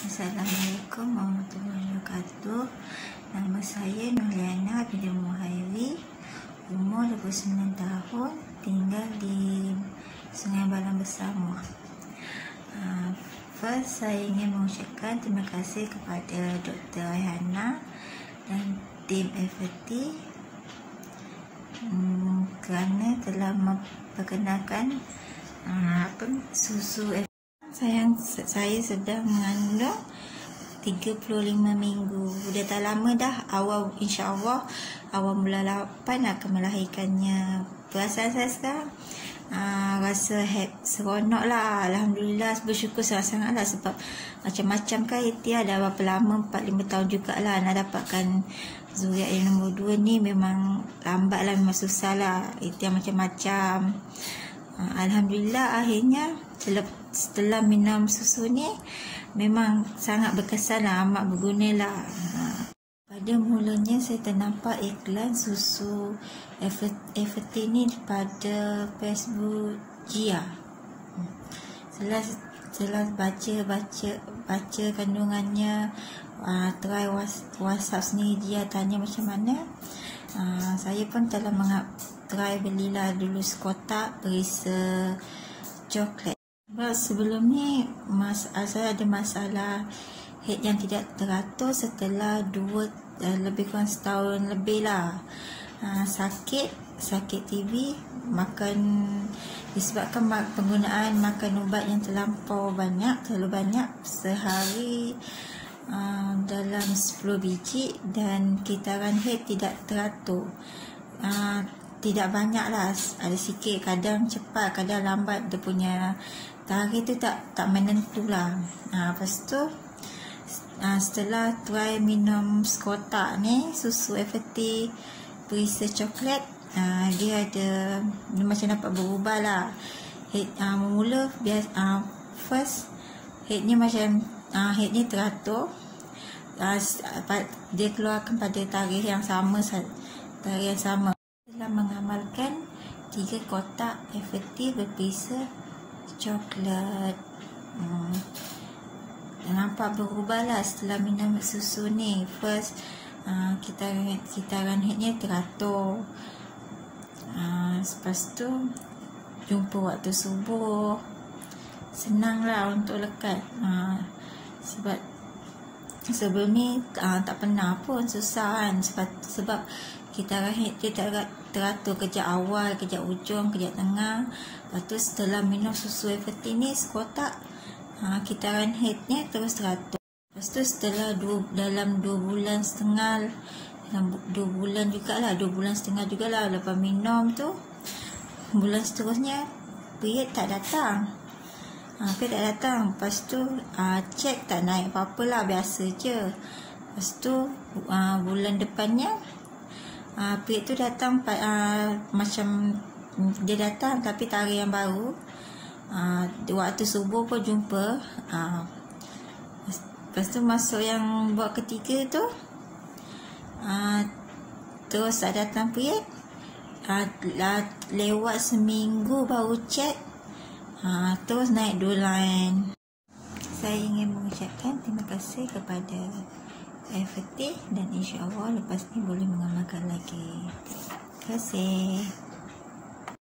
Assalamualaikum warahmatullahi wabarakatuh. Nama saya Nurliana binti Muhairi, umur 29 tahun, tinggal di Sungai Balang Bersama. First, saya ingin mengucapkan terima kasih kepada Dr. Ayhana dan tim FT kerana telah memperkenalkan susu. Saya sedang mengandung 35 minggu. Dah tak lama dah. InsyaAllah awal bulan 8 akan melahirkannya. Perasaan saya sekarang rasa seronok lah. Alhamdulillah, bersyukur sangat-sangat lah. Sebab macam-macam kan Itia dah berapa lama, 4-5 tahun jugalah nak dapatkan zuriat yang nombor 2 ni. Memang lambat lah, memang susah lah. Itia macam-macam. Alhamdulillah akhirnya setelah minum susu ni memang sangat berkesan lah, amat berguna lah. Pada mulanya saya ternampak iklan susu FT ni pada Facebook Jia. Setelah baca kandungannya, try WhatsApp sendiri, Jia tanya macam mana. Saya pun telah try belilah dulu sekotak perisa coklat. Sebelum ni saya ada masalah head yang tidak teratur setelah lebih kurang setahun lebih lah. Sakit TV, disebabkan penggunaan makan ubat yang terlalu banyak, sehari dalam 10 biji, dan kitaran head tidak teratur. Tidak banyak lah, ada sikit, kadang cepat, kadang lambat. Dia punya tarikh tu tak menentu lah. Lepas tu setelah try minum sekotak ni susu FT perisa coklat, dia macam dapat berubah lah. Mula first head ni macam head ni teratur. Dia keluarkan pada tarikh yang sama. Setelah mengamalkan 3 kotak FT berperisa coklat, nampak berubah lah setelah minum susu ni. First kitaran headnya teratur. Lepas tu jumpa waktu subuh, senang lah untuk lekat. Sebab sebelum ni tak pernah pun, susah kan. Sebab kitaran head dia teratur, kejap awal, kejap ujung, kejap tengah. Lepas tu setelah minum susu FT ni sekotak, kitaran headnya terus teratur. Lepas tu setelah dalam 2 bulan setengah, dalam 2 bulan jugalah, 2 bulan setengah jugalah lepas minum tu, bulan seterusnya period tak datang. Lepas tu cek tak naik apa-apa lah, biasa je. Lepas tu bulan depannya period tu datang, macam dia datang tapi tarikh yang baru. Waktu subuh pun jumpa. Lepas tu masuk yang buat ketiga tu, terus tak datang period. Lewat seminggu baru cek, terus naik 2 line. Saya ingin mengucapkan terima kasih kepada FT, dan insyaAllah lepas ni boleh mengamalkan lagi. Terima kasih.